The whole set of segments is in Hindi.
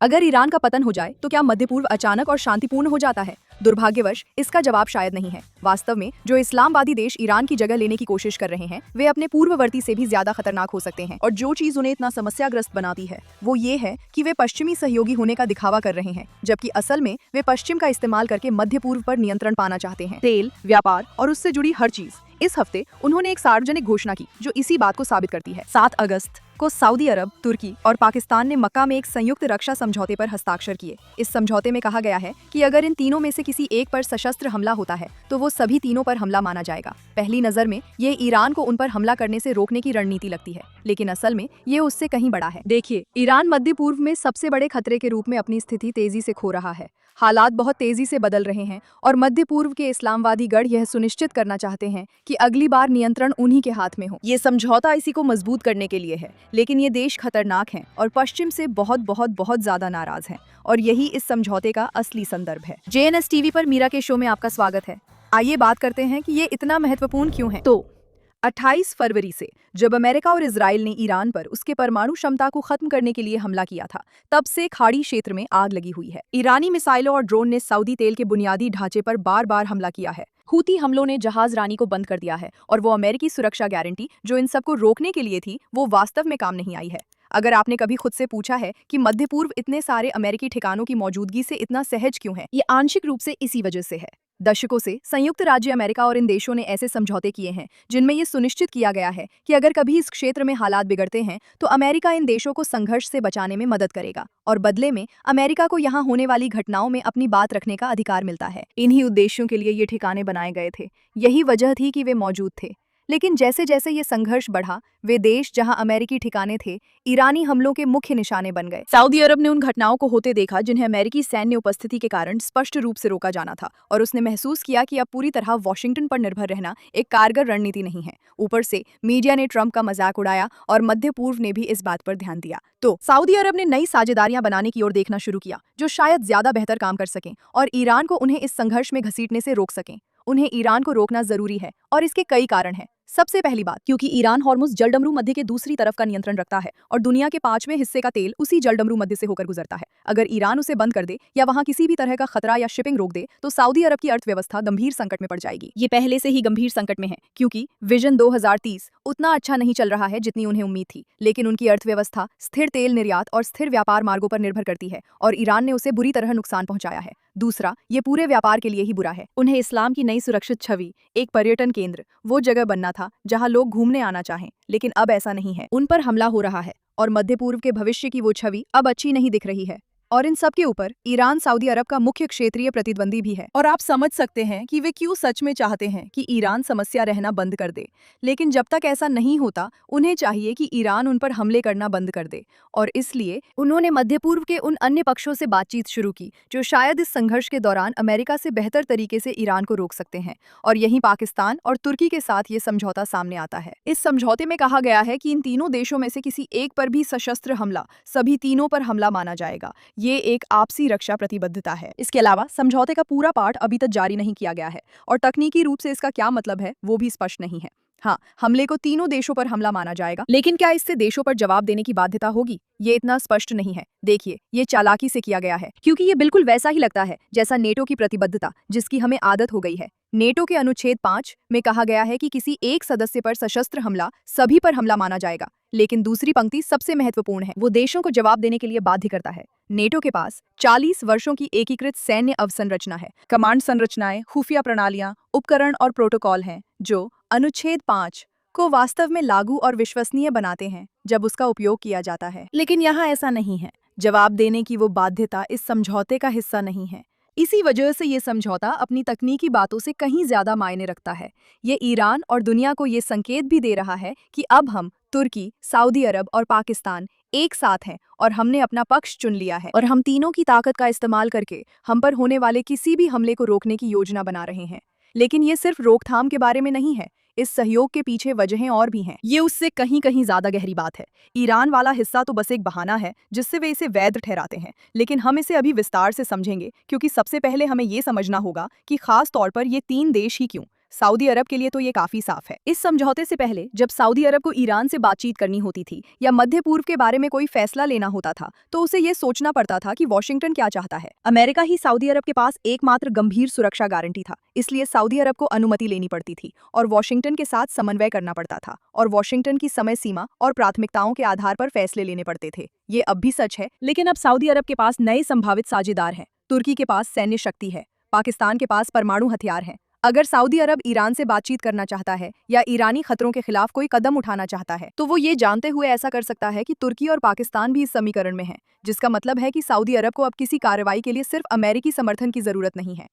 अगर ईरान का पतन हो जाए तो क्या मध्य पूर्व अचानक और शांतिपूर्ण हो जाता है? दुर्भाग्यवश इसका जवाब शायद नहीं है। वास्तव में जो इस्लामवादी देश ईरान की जगह लेने की कोशिश कर रहे हैं वे अपने पूर्ववर्ती से भी ज्यादा खतरनाक हो सकते हैं। और जो चीज उन्हें इतना समस्याग्रस्त बनाती है वो ये है कि वे पश्चिमी सहयोगी होने का दिखावा कर रहे हैं, जबकि असल में वे पश्चिम का इस्तेमाल करके मध्य पूर्व पर नियंत्रण पाना चाहते हैं। तेल, व्यापार और उससे जुड़ी हर चीज। इस हफ्ते उन्होंने एक सार्वजनिक घोषणा की जो इसी बात को साबित करती है। 7 अगस्त को सऊदी अरब, तुर्की और पाकिस्तान ने मक्का में एक संयुक्त रक्षा समझौते पर हस्ताक्षर किए। इस समझौते में कहा गया है कि अगर इन तीनों में से किसी एक पर सशस्त्र हमला होता है तो वो सभी तीनों पर हमला माना जाएगा। पहली नजर में ये ईरान को उन पर हमला करने से रोकने की रणनीति लगती है, लेकिन असल में ये उससे कहीं बड़ा है। देखिए, ईरान मध्य पूर्व में सबसे बड़े खतरे के रूप में अपनी स्थिति तेजी से खो रहा है। हालात बहुत तेजी से बदल रहे हैं और मध्य पूर्व के इस्लामवादी गढ़ यह सुनिश्चित करना चाहते हैं कि अगली बार नियंत्रण उन्हीं के हाथ में हो। ये समझौता इसी को मजबूत करने के लिए है, लेकिन ये देश खतरनाक हैं और पश्चिम से बहुत बहुत बहुत ज्यादा नाराज हैं और यही इस समझौते का असली संदर्भ है। JNS टीवी पर मीरा के शो में आपका स्वागत है। आइए बात करते हैं कि ये इतना महत्वपूर्ण क्यों है। तो 28 फरवरी से जब अमेरिका और इजराइल ने ईरान पर उसके परमाणु क्षमता को खत्म करने के लिए हमला किया था, तब से खाड़ी क्षेत्र में आग लगी हुई है। ईरानी मिसाइलों और ड्रोन ने सऊदी तेल के बुनियादी ढांचे पर बार बार हमला किया है। हूती हमलों ने जहाज रानी को बंद कर दिया है और वो अमेरिकी सुरक्षा गारंटी जो इन सबको रोकने के लिए थी वो वास्तव में काम नहीं आई है। अगर आपने कभी खुद से पूछा है कि मध्य पूर्व इतने सारे अमेरिकी ठिकानों की मौजूदगी से इतना सहज क्यों है, ये आंशिक रूप से इसी वजह से है। दशकों से संयुक्त राज्य अमेरिका और इन देशों ने ऐसे समझौते किए हैं जिनमें यह सुनिश्चित किया गया है कि अगर कभी इस क्षेत्र में हालात बिगड़ते हैं तो अमेरिका इन देशों को संघर्ष से बचाने में मदद करेगा और बदले में अमेरिका को यहाँ होने वाली घटनाओं में अपनी बात रखने का अधिकार मिलता है। इन्हीं उद्देश्यों के लिए ये ठिकाने बनाए गए थे, यही वजह थी कि वे मौजूद थे। लेकिन जैसे जैसे ये संघर्ष बढ़ा, वे देश जहां अमेरिकी ठिकाने थे ईरानी हमलों के मुख्य निशाने बन गए। सऊदी अरब ने उन घटनाओं को होते देखा जिन्हें अमेरिकी सैन्य उपस्थिति के कारण स्पष्ट रूप से रोका जाना था और उसने महसूस किया कि अब पूरी तरह वॉशिंगटन पर निर्भर रहना एक कारगर रणनीति नहीं है। ऊपर से मीडिया ने ट्रंप का मजाक उड़ाया और मध्य पूर्व ने भी इस बात पर ध्यान दिया, तो सऊदी अरब ने नई साझेदारियां बनाने की ओर देखना शुरू किया जो शायद ज्यादा बेहतर काम कर सकें और ईरान को उन्हें इस संघर्ष में घसीटने से रोक सकें। उन्हें ईरान को रोकना जरूरी है और इसके कई कारण हैं। सबसे पहली बात, क्योंकि ईरान हॉर्मुज जलडमरू मध्य के दूसरी तरफ का नियंत्रण रखता है और दुनिया के 5वें हिस्से का तेल उसी जलडमरू मध्य से होकर गुजरता है। अगर ईरान उसे बंद कर दे या वहां किसी भी तरह का खतरा या शिपिंग रोक दे तो सऊदी अरब की अर्थव्यवस्था गंभीर संकट में पड़ जाएगी। ये पहले से ही गंभीर संकट में है क्योंकि विजन 2030 उतना अच्छा नहीं चल रहा है जितनी उन्हें उम्मीद थी, लेकिन उनकी अर्थव्यवस्था स्थिर तेल निर्यात और स्थिर व्यापार मार्गों पर निर्भर करती है और ईरान ने उसे बुरी तरह नुकसान पहुंचाया है। दूसरा, ये पूरे व्यापार के लिए ही बुरा है। उन्हें इस्लाम की नई सुरक्षित छवि, एक पर्यटन केंद्र, वो जगह बनना था जहां लोग घूमने आना चाहें, लेकिन अब ऐसा नहीं है। उन पर हमला हो रहा है और मध्य पूर्व के भविष्य की वो छवि अब अच्छी नहीं दिख रही है। और इन सब के ऊपर ईरान सऊदी अरब का मुख्य क्षेत्रीय प्रतिद्वंदी भी है और आप समझ सकते हैं कि वे क्यों सच में चाहते हैं कि ईरान समस्या रहना बंद कर दे। लेकिन जब तक ऐसा नहीं होता उन्हें चाहिए कि ईरान उन पर हमले करना बंद कर दे और इसलिए उन्होंने मध्य पूर्व के उन अन्य पक्षों से बातचीत शुरू की जो शायद इस संघर्ष के दौरान अमेरिका से बेहतर तरीके से ईरान को रोक सकते हैं। और यहीं पाकिस्तान और तुर्की के साथ ये समझौता सामने आता है। इस समझौते में कहा गया है कि इन तीनों देशों में से किसी एक पर भी सशस्त्र हमला सभी तीनों पर हमला माना जाएगा। ये एक आपसी रक्षा प्रतिबद्धता है। इसके अलावा समझौते का पूरा पार्ट अभी तक जारी नहीं किया गया है और तकनीकी रूप से इसका क्या मतलब है वो भी स्पष्ट नहीं है। हाँ, हमले को तीनों देशों पर हमला माना जाएगा, लेकिन क्या इससे देशों पर जवाब देने की बाध्यता होगी, ये इतना स्पष्ट नहीं है। देखिए, ये चालाकी से किया गया है क्योंकि ये बिल्कुल वैसा ही लगता है जैसा नेटो की प्रतिबद्धता जिसकी हमें आदत हो गई है। नेटो के अनुच्छेद 5 में कहा गया है कि किसी एक सदस्य पर सशस्त्र हमला सभी पर हमला माना जाएगा, लेकिन दूसरी पंक्ति सबसे महत्वपूर्ण है, वो देशों को जवाब देने के लिए बाध्य करता है। नेटो के पास 40 वर्षों की एकीकृत सैन्य अवसंरचना है, कमांड संरचनाएं, खुफिया प्रणालियां, उपकरण और प्रोटोकॉल हैं जो अनुच्छेद 5 को वास्तव में लागू और विश्वसनीय बनाते हैं जब उसका उपयोग किया जाता है। लेकिन यहाँ ऐसा नहीं है। जवाब देने की वो बाध्यता इस समझौते का हिस्सा नहीं है। इसी वजह से ये समझौता अपनी तकनीकी बातों से कहीं ज्यादा मायने रखता है। ये ईरान और दुनिया को ये संकेत भी दे रहा है कि अब हम तुर्की, सऊदी अरब और पाकिस्तान एक साथ हैं और हमने अपना पक्ष चुन लिया है और हम तीनों की ताकत का इस्तेमाल करके हम पर होने वाले किसी भी हमले को रोकने की योजना बना रहे हैं। लेकिन ये सिर्फ रोकथाम के बारे में नहीं है, इस सहयोग के पीछे वजहें और भी हैं। ये उससे कहीं कहीं ज्यादा गहरी बात है। ईरान वाला हिस्सा तो बस एक बहाना है जिससे वे इसे वैध ठहराते हैं, लेकिन हम इसे अभी विस्तार से समझेंगे क्योंकि सबसे पहले हमें ये समझना होगा कि खास तौर पर ये 3 देश ही क्यों। सऊदी अरब के लिए तो ये काफी साफ है। इस समझौते से पहले जब सऊदी अरब को ईरान से बातचीत करनी होती थी या मध्य पूर्व के बारे में कोई फैसला लेना होता था तो उसे ये सोचना पड़ता था कि वॉशिंगटन क्या चाहता है। अमेरिका ही सऊदी अरब के पास एकमात्र गंभीर सुरक्षा गारंटी था, इसलिए सऊदी अरब को अनुमति लेनी पड़ती थी और वॉशिंगटन के साथ समन्वय करना पड़ता था और वॉशिंगटन की समय सीमा और प्राथमिकताओं के आधार पर फैसले लेने पड़ते थे। ये अब भी सच है, लेकिन अब सऊदी अरब के पास नए संभावित साझेदार हैं। तुर्की के पास सैन्य शक्ति है, पाकिस्तान के पास परमाणु हथियार हैं। अगर सऊदी अरब ईरान से बातचीत करना चाहता है या ईरानी खतरों के खिलाफ कोई कदम उठाना चाहता है तो वो ये जानते हुए ऐसा कर सकता है कि तुर्की और पाकिस्तान भी इस समीकरण में हैं, जिसका मतलब है कि सऊदी अरब को अब किसी कार्रवाई के लिए सिर्फ अमेरिकी समर्थन की जरूरत नहीं है।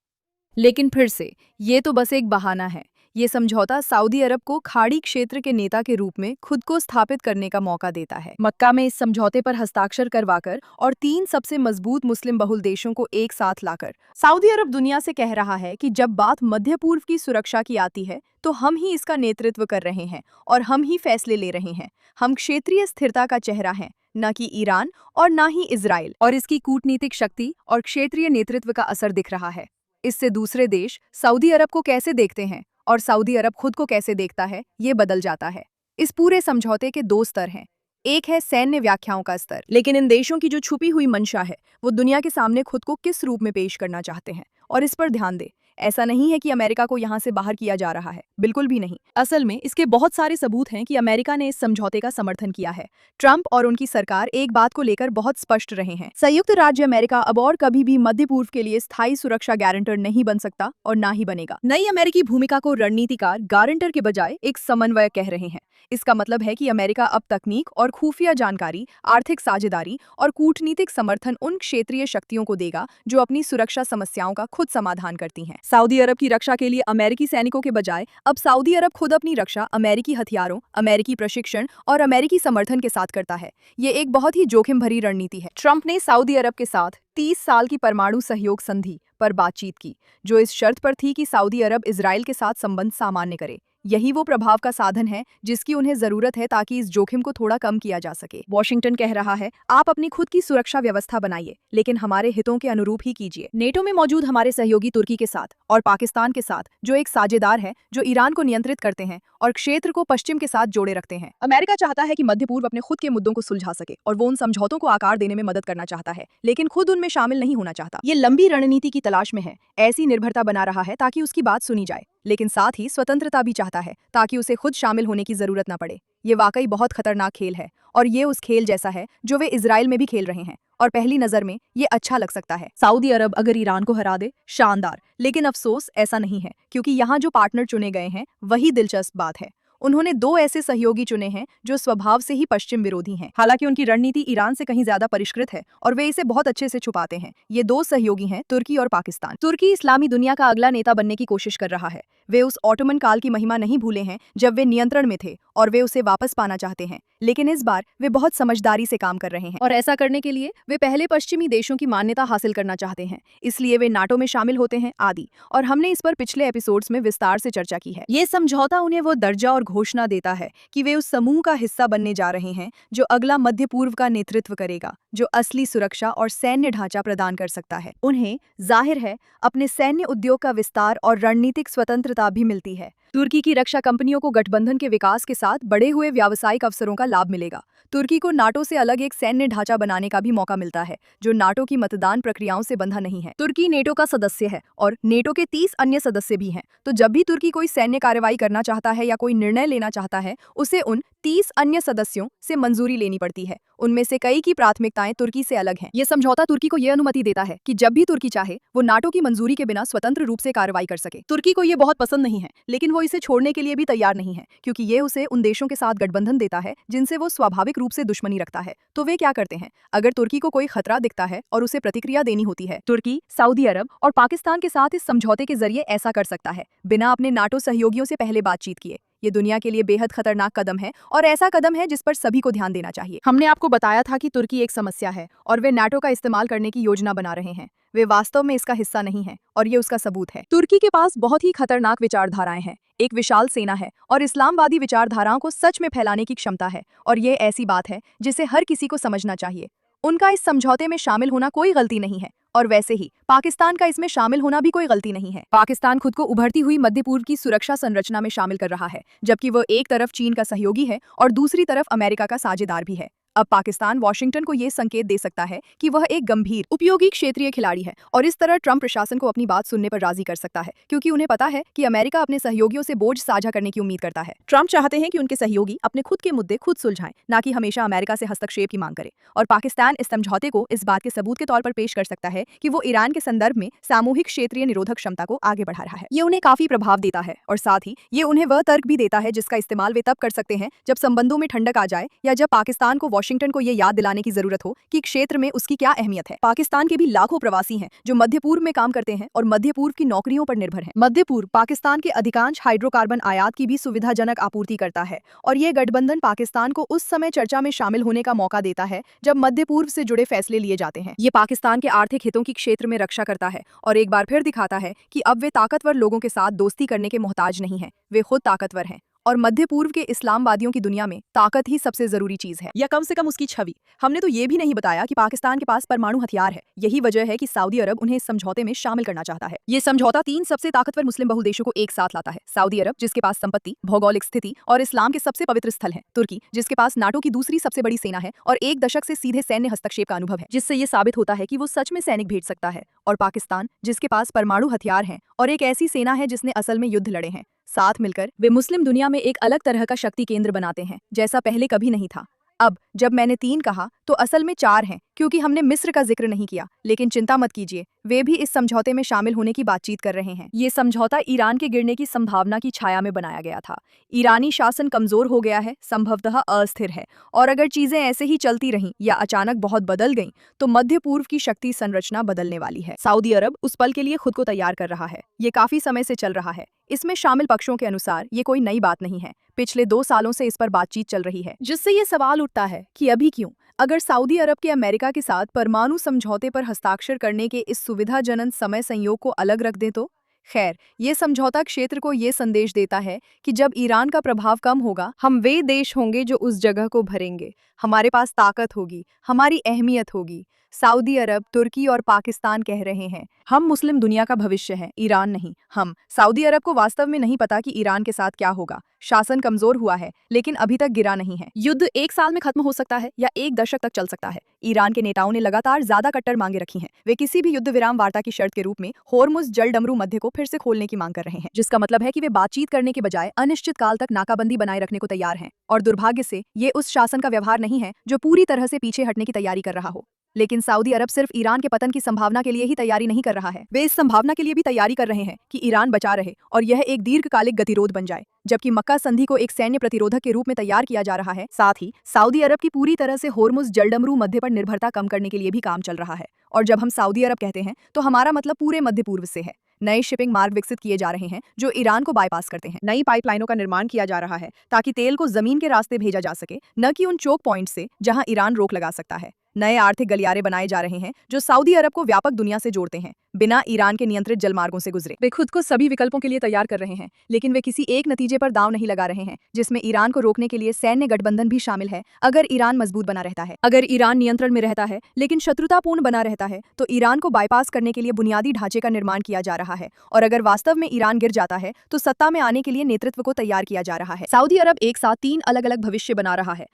लेकिन फिर से ये तो बस एक बहाना है। ये समझौता सऊदी अरब को खाड़ी क्षेत्र के नेता के रूप में खुद को स्थापित करने का मौका देता है। मक्का में इस समझौते पर हस्ताक्षर करवाकर और 3 सबसे मजबूत मुस्लिम बहुल देशों को एक साथ लाकर सऊदी अरब दुनिया से कह रहा है कि जब बात मध्य पूर्व की सुरक्षा की आती है तो हम ही इसका नेतृत्व कर रहे हैं और हम ही फैसले ले रहे हैं। हम क्षेत्रीय स्थिरता का चेहरा हैं, न कि ईरान और न ही इजराइल, और इसकी कूटनीतिक शक्ति और क्षेत्रीय नेतृत्व का असर दिख रहा है। इससे दूसरे देश सऊदी अरब को कैसे देखते हैं और सऊदी अरब खुद को कैसे देखता है, ये बदल जाता है। इस पूरे समझौते के 2 स्तर हैं। एक है सैन्य व्याख्याओं का स्तर, लेकिन इन देशों की जो छुपी हुई मंशा है वो दुनिया के सामने खुद को किस रूप में पेश करना चाहते हैं, और इस पर ध्यान दें। ऐसा नहीं है कि अमेरिका को यहाँ से बाहर किया जा रहा है, बिल्कुल भी नहीं। असल में इसके बहुत सारे सबूत हैं कि अमेरिका ने इस समझौते का समर्थन किया है। ट्रंप और उनकी सरकार एक बात को लेकर बहुत स्पष्ट रहे हैं, संयुक्त राज्य अमेरिका अब और कभी भी मध्य पूर्व के लिए स्थायी सुरक्षा गारंटर नहीं बन सकता और ना ही बनेगा। नई अमेरिकी भूमिका को रणनीतिकार गारंटर के बजाय एक समन्वय कह रहे हैं। इसका मतलब है कि अमेरिका अब तकनीक और खुफिया जानकारी, आर्थिक साझेदारी और कूटनीतिक समर्थन उन क्षेत्रीय शक्तियों को देगा जो अपनी सुरक्षा समस्याओं का खुद समाधान करती हैं। सऊदी अरब की रक्षा के लिए अमेरिकी सैनिकों के बजाय अब सऊदी अरब खुद अपनी रक्षा अमेरिकी हथियारों, अमेरिकी प्रशिक्षण और अमेरिकी समर्थन के साथ करता है। ये एक बहुत ही जोखिम भरी रणनीति है। ट्रंप ने सऊदी अरब के साथ 30 साल की परमाणु सहयोग संधि पर बातचीत की, जो इस शर्त पर थी कि सऊदी अरब इजराइल के साथ संबंध सामान्य करे। यही वो प्रभाव का साधन है जिसकी उन्हें जरूरत है ताकि इस जोखिम को थोड़ा कम किया जा सके। वॉशिंगटन कह रहा है, आप अपनी खुद की सुरक्षा व्यवस्था बनाइए, लेकिन हमारे हितों के अनुरूप ही कीजिए। नेटो में मौजूद हमारे सहयोगी तुर्की के साथ और पाकिस्तान के साथ, जो एक साझेदार है जो ईरान को नियंत्रित करते हैं और क्षेत्र को पश्चिम के साथ जोड़े रखते हैं। अमेरिका चाहता है कि मध्य पूर्व अपने खुद के मुद्दों को सुलझा सके और वो उन समझौतों को आकार देने में मदद करना चाहता है, लेकिन खुद उनमें शामिल नहीं होना चाहता। ये लंबी रणनीति की तलाश में है, ऐसी निर्भरता बना रहा है ताकि उसकी बात सुनी जाए, लेकिन साथ ही स्वतंत्रता भी चाहता है ताकि उसे खुद शामिल होने की जरूरत न पड़े। ये वाकई बहुत खतरनाक खेल है और ये उस खेल जैसा है जो वे इजराइल में भी खेल रहे हैं, और पहली नजर में ये अच्छा लग सकता है। सऊदी अरब अगर ईरान को हरा दे, शानदार, लेकिन अफसोस ऐसा नहीं है, क्योंकि यहाँ जो पार्टनर चुने गए हैं वही दिलचस्प बात है। उन्होंने 2 ऐसे सहयोगी चुने हैं जो स्वभाव से ही पश्चिम विरोधी हैं। हालांकि उनकी रणनीति ईरान से कहीं ज्यादा परिष्कृत है और वे इसे बहुत अच्छे से छुपाते हैं। ये 2 सहयोगी हैं तुर्की और पाकिस्तान। तुर्की इस्लामी दुनिया का अगला नेता बनने की कोशिश कर रहा है। वे उस ऑटोमन काल की महिमा नहीं भूले हैं जब वे नियंत्रण में थे और वे उसे वापस पाना चाहते हैं, लेकिन इस बार वे बहुत समझदारी से काम कर रहे हैं और ऐसा करने के लिए वे पहले पश्चिमी देशों की मान्यता हासिल करना चाहते हैं। इसलिए वे नाटो में शामिल होते हैं आदि, और हमने इस पर पिछले एपिसोड्स में विस्तार से चर्चा की है। ये समझौता उन्हें वो दर्जा और घोषणा देता है कि वे उस समूह का हिस्सा बनने जा रहे हैं जो अगला मध्य पूर्व का नेतृत्व करेगा, जो असली सुरक्षा और सैन्य ढांचा प्रदान कर सकता है। उन्हें जाहिर है अपने सैन्य उद्योग का विस्तार और रणनीतिक स्वतंत्रता भी मिलती है। तुर्की की रक्षा कंपनियों को गठबंधन के विकास के साथ बढ़े हुए व्यावसायिक अवसरों का लाभ मिलेगा। तुर्की को नाटो से अलग एक सैन्य ढांचा बनाने का भी मौका मिलता है जो नाटो की मतदान प्रक्रियाओं से बंधा नहीं है। तुर्की नेटो का सदस्य है और नेटो के 30 अन्य सदस्य भी हैं, तो जब भी तुर्की कोई सैन्य कार्रवाई करना चाहता है या कोई निर्णय लेना चाहता है, उसे उन 30 अन्य सदस्यों से मंजूरी लेनी पड़ती है। उनमें से कई की प्राथमिकताएं तुर्की से अलग हैं। ये समझौता तुर्की को यह अनुमति देता है कि जब भी तुर्की चाहे वो नाटो की मंजूरी के बिना स्वतंत्र रूप से कार्रवाई कर सके। तुर्की को ये बहुत पसंद नहीं है, लेकिन वो इसे छोड़ने के लिए भी तैयार नहीं है, क्योंकि ये उसे उन देशों के साथ गठबंधन देता है जिनसे वो स्वाभाविक रूप से दुश्मनी रखता है। तो वे क्या करते हैं, अगर तुर्की को कोई खतरा दिखता है और उसे प्रतिक्रिया देनी होती है, तुर्की सऊदी अरब और पाकिस्तान के साथ इस समझौते के जरिए ऐसा कर सकता है बिना अपने नाटो सहयोगियों से पहले बातचीत किए। ये दुनिया के लिए बेहद खतरनाक कदम है और ऐसा कदम है जिस पर सभी को ध्यान देना चाहिए। हमने आपको बताया था कि तुर्की एक समस्या है और वे नाटो का इस्तेमाल करने की योजना बना रहे हैं। वे वास्तव में इसका हिस्सा नहीं है और ये उसका सबूत है। तुर्की के पास बहुत ही खतरनाक विचारधाराएं हैं, एक विशाल सेना है और इस्लामवादी विचारधाराओं को सच में फैलाने की क्षमता है, और ये ऐसी बात है जिसे हर किसी को समझना चाहिए। उनका इस समझौते में शामिल होना कोई गलती नहीं है और वैसे ही पाकिस्तान का इसमें शामिल होना भी कोई गलती नहीं है। पाकिस्तान खुद को उभरती हुई मध्य पूर्व की सुरक्षा संरचना में शामिल कर रहा है, जबकि वह एक तरफ चीन का सहयोगी है और दूसरी तरफ अमेरिका का साझेदार भी है। अब पाकिस्तान वॉशिंगटन को ये संकेत दे सकता है कि वह एक गंभीर उपयोगी क्षेत्रीय खिलाड़ी है और इस तरह ट्रंप प्रशासन को अपनी बात सुनने पर राजी कर सकता है, क्योंकि उन्हें पता है कि अमेरिका अपने सहयोगियों से बोझ साझा करने की उम्मीद करता है। ट्रंप चाहते हैं कि उनके सहयोगी अपने खुद के मुद्दे खुद सुलझाएं, न कि हमेशा अमेरिका से हस्तक्षेप की मांग करें। और पाकिस्तान इस समझौते को इस बात के सबूत के तौर पर पेश कर सकता है कि वो ईरान के संदर्भ में सामूहिक क्षेत्रीय निरोधक क्षमता को आगे बढ़ा रहा है। ये उन्हें काफी प्रभाव देता है और साथ ही ये उन्हें वह तर्क भी देता है जिसका इस्तेमाल वे तब कर सकते हैं जब संबंधों में ठंडक आ जाए या जब पाकिस्तान को वॉशिंगटन को ये याद दिलाने की जरूरत हो कि क्षेत्र में उसकी क्या अहमियत है। पाकिस्तान के भी लाखों प्रवासी हैं जो मध्य पूर्व में काम करते हैं और मध्य पूर्व की नौकरियों पर निर्भर हैं। मध्य पूर्व पाकिस्तान के अधिकांश हाइड्रोकार्बन आयात की भी सुविधाजनक आपूर्ति करता है और ये गठबंधन पाकिस्तान को उस समय चर्चा में शामिल होने का मौका देता है जब मध्य पूर्व से जुड़े फैसले लिए जाते हैं। ये पाकिस्तान के आर्थिक हितों की क्षेत्र में रक्षा करता है और एक बार फिर दिखाता है कि अब वे ताकतवर लोगों के साथ दोस्ती करने के मोहताज नहीं है, वे खुद ताकतवर हैं। और मध्य पूर्व के इस्लामवादियों की दुनिया में ताकत ही सबसे जरूरी चीज है, या कम से कम उसकी छवि। हमने तो ये भी नहीं बताया कि पाकिस्तान के पास परमाणु हथियार है। यही वजह है कि सऊदी अरब उन्हें इस समझौते में शामिल करना चाहता है। ये समझौता 3 सबसे ताकतवर मुस्लिम बहुल देशों को एक साथ लाता है। सऊदी अरब, जिसके पास संपत्ति, भौगोलिक स्थिति और इस्लाम के सबसे पवित्र स्थल है। तुर्की, जिसके पास नाटो की दूसरी सबसे बड़ी सेना है और 1 दशक से सीधे सैन्य हस्तक्षेप का अनुभव है, जिससे ये साबित होता है कि वो सच में सैनिक भेज सकता है। और पाकिस्तान, जिसके पास परमाणु हथियार हैं और एक ऐसी सेना है जिसने असल में युद्ध लड़े हैं। साथ मिलकर वे मुस्लिम दुनिया में एक अलग तरह का शक्ति केंद्र बनाते हैं, जैसा पहले कभी नहीं था। अब जब मैंने 3 कहा तो असल में 4 हैं, क्योंकि हमने मिस्र का जिक्र नहीं किया। लेकिन चिंता मत कीजिए, वे भी इस समझौते में शामिल होने की बातचीत कर रहे हैं। ये समझौता ईरान के गिरने की संभावना की छाया में बनाया गया था। ईरानी शासन कमजोर हो गया है, संभवतः अस्थिर है, और अगर चीजें ऐसे ही चलती रहीं या अचानक बहुत बदल गईं, तो मध्य पूर्व की शक्ति संरचना बदलने वाली है। सऊदी अरब उस पल के लिए खुद को तैयार कर रहा है। ये काफी समय से चल रहा है। इसमें शामिल पक्षों के अनुसार ये कोई नई बात नहीं है। पिछले 2 सालों से इस पर बातचीत चल रही है, जिससे ये सवाल उठता है कि अभी क्यों? अगर सऊदी अरब के अमेरिका के साथ परमाणु समझौते पर हस्ताक्षर करने के इस सुविधाजनक समय संयोग को अलग रख दें तो? खैर, ये समझौता क्षेत्र को ये संदेश देता है कि जब ईरान का प्रभाव कम होगा, हम वे देश होंगे जो उस जगह को भरेंगे। हमारे पास ताकत होगी, हमारी अहमियत होगी। सऊदी अरब, तुर्की और पाकिस्तान कह रहे हैं, हम मुस्लिम दुनिया का भविष्य हैं, ईरान नहीं। हम सऊदी अरब को वास्तव में नहीं पता कि ईरान के साथ क्या होगा। शासन कमजोर हुआ है, लेकिन अभी तक गिरा नहीं है। युद्ध 1 साल में खत्म हो सकता है या 1 दशक तक चल सकता है। ईरान के नेताओं ने लगातार ज्यादा कट्टर मांगे रखी हैं। वे किसी भी युद्ध विराम वार्ता की शर्त के रूप में होर्मुज जलडमरू मध्य को फिर से खोलने की मांग कर रहे हैं, जिसका मतलब है कि वे बातचीत करने के बजाय अनिश्चित काल तक नाकाबंदी बनाए रखने को तैयार हैं। और दुर्भाग्य से ये उस शासन का व्यवहार नहीं है जो पूरी तरह से पीछे हटने की तैयारी कर रहा हो। लेकिन सऊदी अरब सिर्फ ईरान के पतन की संभावना के लिए ही तैयारी नहीं कर रहा है, वे इस संभावना के लिए भी तैयारी कर रहे हैं कि ईरान बचा रहे और यह एक दीर्घकालिक गतिरोध बन जाए। जबकि मक्का संधि को एक सैन्य प्रतिरोधक के रूप में तैयार किया जा रहा है, साथ ही सऊदी अरब की पूरी तरह से होर्मुज जलडमरू मध्य पर निर्भरता कम करने के लिए भी काम चल रहा है। और जब हम सऊदी अरब कहते हैं तो हमारा मतलब पूरे मध्य पूर्व से है। नए शिपिंग मार्ग विकसित किए जा रहे हैं जो ईरान को बाईपास करते हैं। नई पाइपलाइनों का निर्माण किया जा रहा है ताकि तेल को जमीन के रास्ते भेजा जा सके, न कि उन चोक पॉइंट से जहां ईरान रोक लगा सकता है। नए आर्थिक गलियारे बनाए जा रहे हैं जो सऊदी अरब को व्यापक दुनिया से जोड़ते हैं, बिना ईरान के नियंत्रित जलमार्गों से गुजरे। वे खुद को सभी विकल्पों के लिए तैयार कर रहे हैं, लेकिन वे किसी एक नतीजे पर दांव नहीं लगा रहे हैं, जिसमें ईरान को रोकने के लिए सैन्य गठबंधन भी शामिल है। अगर ईरान मजबूत बना रहता है, अगर ईरान नियंत्रण में रहता है लेकिन शत्रुतापूर्ण बना रहता है, तो ईरान को बाईपास करने के लिए बुनियादी ढांचे का निर्माण किया जा रहा है। और अगर वास्तव में ईरान गिर जाता है तो सत्ता में आने के लिए नेतृत्व को तैयार किया जा रहा है। सऊदी अरब एक साथ 3 अलग अलग भविष्य बना रहा है।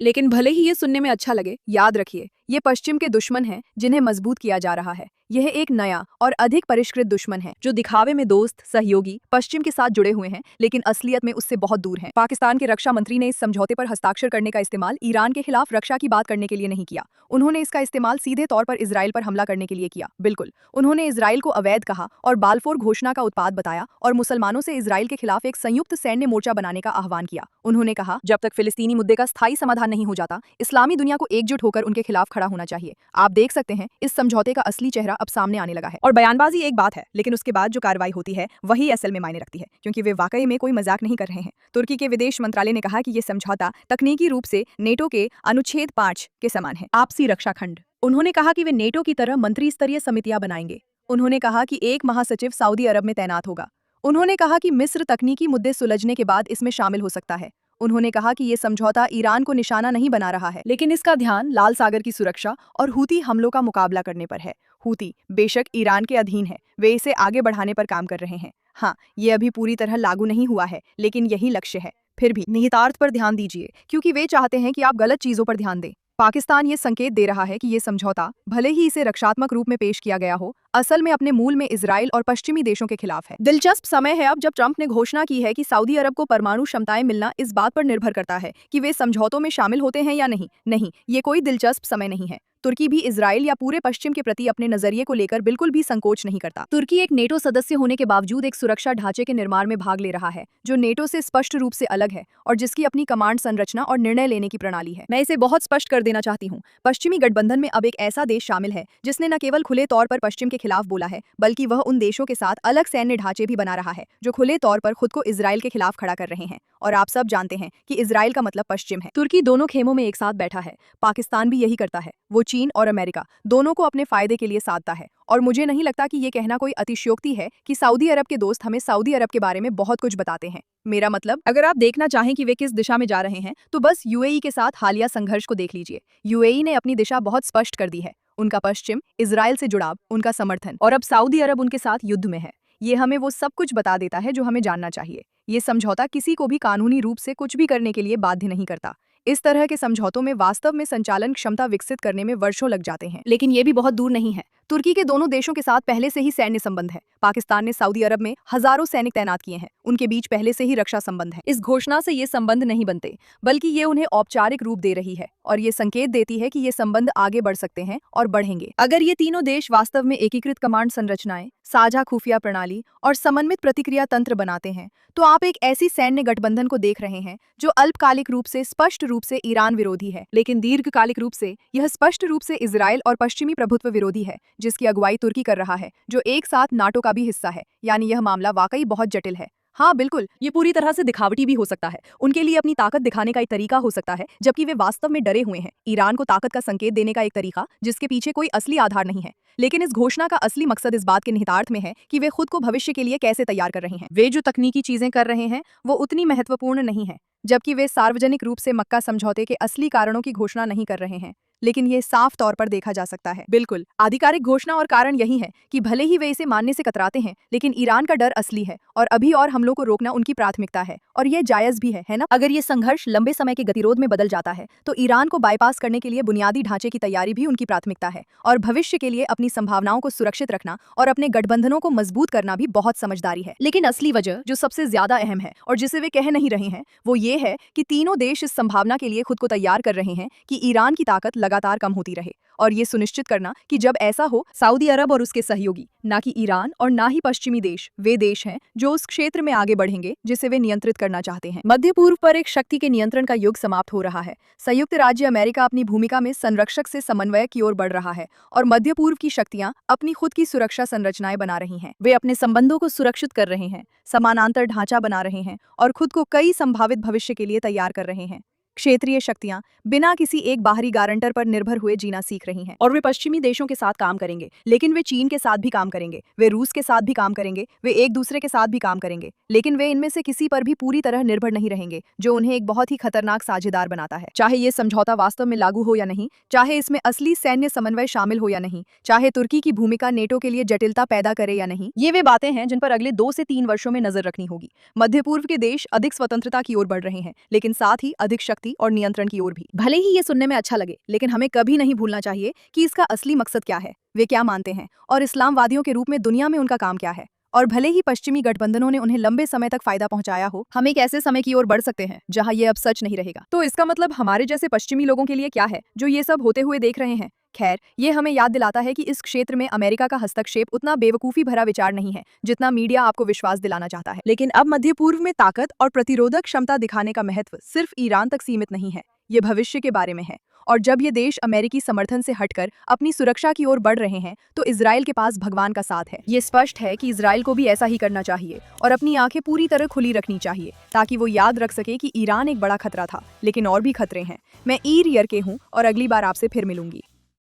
लेकिन भले ही ये सुनने में अच्छा लगे, याद रखिए, ये पश्चिम के दुश्मन हैं जिन्हें मजबूत किया जा रहा है। यह एक नया और अधिक परिष्कृत दुश्मन है जो दिखावे में दोस्त, सहयोगी, पश्चिम के साथ जुड़े हुए हैं, लेकिन असलियत में उससे बहुत दूर हैं। पाकिस्तान के रक्षा मंत्री ने इस समझौते पर हस्ताक्षर करने का इस्तेमाल ईरान के खिलाफ रक्षा की बात करने के लिए नहीं किया। उन्होंने इसका इस्तेमाल सीधे तौर पर इजराइल पर हमला करने के लिए किया। बिल्कुल, उन्होंने इजराइल को अवैध कहा और बाल्फोर घोषणा का उत्पाद बताया और मुसलमानों से इजराइल के खिलाफ एक संयुक्त सैन्य मोर्चा बनाने का आह्वान किया। उन्होंने कहा, जब तक फिलिस्तीनी मुद्दे का स्थायी समाधान नहीं हो जाता, इस्लामी दुनिया को एकजुट होकर उनके खिलाफ खड़ा होना चाहिए। आप देख सकते हैं, इस समझौते का असली चेहरा अब सामने आने लगा है। और बयानबाजी एक बात है, लेकिन उसके बाद जो कार्रवाई होती है वही असल में मायने रखती है, क्योंकि वे वाकई में कोई मजाक नहीं कर रहे हैं। तुर्की के विदेश मंत्रालय ने कहा कि ये समझौता तकनीकी रूप से नेटो के अनुच्छेद 5 के समान है, आपसी रक्षा खंड। उन्होंने कहा कि वे नेटो की तरह मंत्री स्तरीय समितियां बनाएंगे। उन्होंने कहा कि एक महासचिव सऊदी अरब में तैनात होगा। उन्होंने कहा कि मिस्र तकनीकी मुद्दे सुलझने के बाद इसमें शामिल हो सकता है। उन्होंने कहा कि ये समझौता ईरान को निशाना नहीं बना रहा है, लेकिन इसका ध्यान लाल सागर की सुरक्षा और हूती हमलों का मुकाबला करने पर है। हूती बेशक ईरान के अधीन है, वे इसे आगे बढ़ाने पर काम कर रहे हैं। हाँ, ये अभी पूरी तरह लागू नहीं हुआ है, लेकिन यही लक्ष्य है। फिर भी निहितार्थ पर ध्यान दीजिए, क्योंकि वे चाहते हैं कि आप गलत चीजों पर ध्यान दें। पाकिस्तान ये संकेत दे रहा है कि ये समझौता, भले ही इसे रक्षात्मक रूप में पेश किया गया हो, असल में अपने मूल में इजराइल और पश्चिमी देशों के खिलाफ है। दिलचस्प समय है अब जब ट्रंप ने घोषणा की है कि सऊदी अरब को परमाणु क्षमताएं मिलना इस बात पर निर्भर करता है कि वे समझौतों में शामिल होते हैं या नहीं। नहीं, ये कोई दिलचस्प समय नहीं है। तुर्की भी इजराइल या पूरे पश्चिम के प्रति अपने नजरिए को लेकर बिल्कुल भी संकोच नहीं करता। तुर्की एक नेटो सदस्य होने के बावजूद एक सुरक्षा ढांचे के निर्माण में भाग ले रहा है, जो नेटो से स्पष्ट रूप से अलग है और जिसकी अपनी कमांड संरचना और निर्णय लेने की प्रणाली है। मैं इसे बहुत स्पष्ट कर देना चाहती हूँ, पश्चिमी गठबंधन में अब एक ऐसा देश शामिल है जिसने न केवल खुले तौर पर पश्चिम के खिलाफ बोला है, बल्कि वह उन देशों के साथ अलग सैन्य ढांचे भी बना रहा है जो खुले तौर पर खुद को इजराइल के खिलाफ खड़ा कर रहे हैं। और आप सब जानते हैं कि इजराइल का मतलब पश्चिम है। तुर्की दोनों खेमों में एक साथ बैठा है। पाकिस्तान भी यही करता है। वो चीन और अमेरिका दोनों को अपने फायदे के लिए साधता है। और मुझे नहीं लगता कि ये कहना कोई अतिशयोक्ति है कि सऊदी अरब के दोस्त हमें सऊदी अरब के बारे में बहुत कुछ बताते हैं। मेरा मतलब, अगर आप देखना चाहें कि वे किस दिशा में जा रहे हैं, तो बस यूएई के साथ हालिया संघर्ष को देख लीजिए। यूएई ने अपनी दिशा बहुत स्पष्ट कर दी है। उनका पश्चिम, इजराइल से जुड़ाव, उनका समर्थन, और अब सऊदी अरब उनके साथ युद्ध में है। ये हमें वो सब कुछ बता देता है जो हमें जानना चाहिए। ये समझौता किसी को भी कानूनी रूप से कुछ भी करने के लिए बाध्य नहीं करता। इस तरह के समझौतों में वास्तव में संचालन क्षमता विकसित करने में वर्षों लग जाते हैं, लेकिन ये भी बहुत दूर नहीं है। तुर्की के दोनों देशों के साथ पहले से ही सैन्य संबंध है। पाकिस्तान ने सऊदी अरब में हजारों सैनिक तैनात किए हैं। उनके बीच पहले से ही रक्षा संबंध है। इस घोषणा से ये संबंध नहीं बनते, बल्कि ये उन्हें औपचारिक रूप दे रही है और ये संकेत देती है कि ये संबंध आगे बढ़ सकते हैं और बढ़ेंगे अगर ये तीनों देश वास्तव में एकीकृत कमांड संरचनाएं, साझा खुफिया प्रणाली और समन्वित प्रतिक्रिया तंत्र बनाते हैं। तो आप एक ऐसी सैन्य गठबंधन को देख रहे हैं जो अल्पकालिक रूप से स्पष्ट रूप से ईरान विरोधी है, लेकिन दीर्घकालिक रूप से यह स्पष्ट रूप से इजराइल और पश्चिमी प्रभुत्व विरोधी है, जिसकी अगुवाई तुर्की कर रहा है, जो एक साथ नाटो का भी हिस्सा है। यानी यह मामला वाकई बहुत जटिल है। हाँ बिल्कुल, ये पूरी तरह से दिखावटी भी हो सकता है। उनके लिए अपनी ताकत दिखाने का एक तरीका हो सकता है, जबकि वे वास्तव में डरे हुए हैं। ईरान को ताकत का संकेत देने का एक तरीका जिसके पीछे कोई असली आधार नहीं है। लेकिन इस घोषणा का असली मकसद इस बात के निहितार्थ में है कि वे खुद को भविष्य के लिए कैसे तैयार कर रहे हैं। वे जो तकनीकी चीजें कर रहे हैं वो उतनी महत्वपूर्ण नहीं है, जबकि वे सार्वजनिक रूप से मक्का समझौते के असली कारणों की घोषणा नहीं कर रहे हैं। लेकिन ये साफ तौर पर देखा जा सकता है। बिल्कुल, आधिकारिक घोषणा और कारण यही है कि भले ही वे इसे मानने से कतराते हैं, लेकिन ईरान का डर असली है और अभी और हमलों को रोकना उनकी प्राथमिकता है, और यह जायज भी है ना? अगर ये संघर्ष लंबे समय के गतिरोध में बदल जाता है, तो ईरान को बाईपास करने के लिए बुनियादी ढांचे की तैयारी भी उनकी प्राथमिकता है, और भविष्य के लिए अपनी संभावनाओं को सुरक्षित रखना और अपने गठबंधनों को मजबूत करना भी बहुत समझदारी है। लेकिन असली वजह जो सबसे ज्यादा अहम है और जिसे वे कह नहीं रहे हैं, वो ये है कि तीनों देश इस संभावना के लिए खुद को तैयार कर रहे हैं कि ईरान की ताकत लगातार कम होती रहे, और ये सुनिश्चित करना कि जब ऐसा हो, सऊदी अरब और उसके सहयोगी, ना कि ईरान और ना ही पश्चिमी देश, वे देश हैं जो उस क्षेत्र में आगे बढ़ेंगे जिसे वे नियंत्रित करना चाहते हैं। मध्य पूर्व पर एक शक्ति के नियंत्रण का युग समाप्त हो रहा है। संयुक्त राज्य अमेरिका अपनी भूमिका में संरक्षक से समन्वय की ओर बढ़ रहा है, और मध्य पूर्व की शक्तियां अपनी खुद की सुरक्षा संरचनाएं बना रही हैं। वे अपने संबंधों को सुरक्षित कर रहे हैं, समानांतर ढांचा बना रहे हैं और खुद को कई संभावित भविष्य के लिए तैयार कर रहे हैं। क्षेत्रीय शक्तियां बिना किसी एक बाहरी गारंटर पर निर्भर हुए जीना सीख रही हैं, और वे पश्चिमी देशों के साथ काम करेंगे, लेकिन वे चीन के साथ भी काम करेंगे, वे रूस के साथ भी काम करेंगे, वे एक दूसरे के साथ भी काम करेंगे, लेकिन वे इनमें से किसी पर भी पूरी तरह निर्भर नहीं रहेंगे, जो उन्हें एक बहुत ही खतरनाक साझेदार बनाता है। चाहे ये समझौता वास्तव में लागू हो या नहीं, चाहे इसमें असली सैन्य समन्वय शामिल हो या नहीं, चाहे तुर्की की भूमिका नेटो के लिए जटिलता पैदा करे या नहीं, ये वे बातें हैं जिन पर अगले 2 से 3 वर्षों में नजर रखनी होगी। मध्य पूर्व के देश अधिक स्वतंत्रता की ओर बढ़ रहे हैं, लेकिन साथ ही अधिक शक्ति और नियंत्रण की ओर भी। भले ही ये सुनने में अच्छा लगे, लेकिन हमें कभी नहीं भूलना चाहिए कि इसका असली मकसद क्या है, वे क्या मानते हैं, और इस्लामवादियों के रूप में दुनिया में उनका काम क्या है। और भले ही पश्चिमी गठबंधनों ने उन्हें लंबे समय तक फायदा पहुंचाया हो, हम एक ऐसे समय की ओर बढ़ सकते हैं जहां ये अब सच नहीं रहेगा। तो इसका मतलब हमारे जैसे पश्चिमी लोगों के लिए क्या है, जो ये सब होते हुए देख रहे हैं? खैर, ये हमें याद दिलाता है कि इस क्षेत्र में अमेरिका का हस्तक्षेप उतना बेवकूफी भरा विचार नहीं है जितना मीडिया आपको विश्वास दिलाना चाहता है। लेकिन अब मध्य पूर्व में ताकत और प्रतिरोधक क्षमता दिखाने का महत्व सिर्फ ईरान तक सीमित नहीं है, ये भविष्य के बारे में है। और जब ये देश अमेरिकी समर्थन से हटकर अपनी सुरक्षा की ओर बढ़ रहे हैं, तो इजराइल के पास भगवान का साथ है। ये स्पष्ट है कि इजराइल को भी ऐसा ही करना चाहिए और अपनी आंखें पूरी तरह खुली रखनी चाहिए, ताकि वो याद रख सके कि ईरान एक बड़ा खतरा था, लेकिन और भी खतरे हैं। मैं ई रियर के हूँ और अगली बार आपसे फिर मिलूंगी।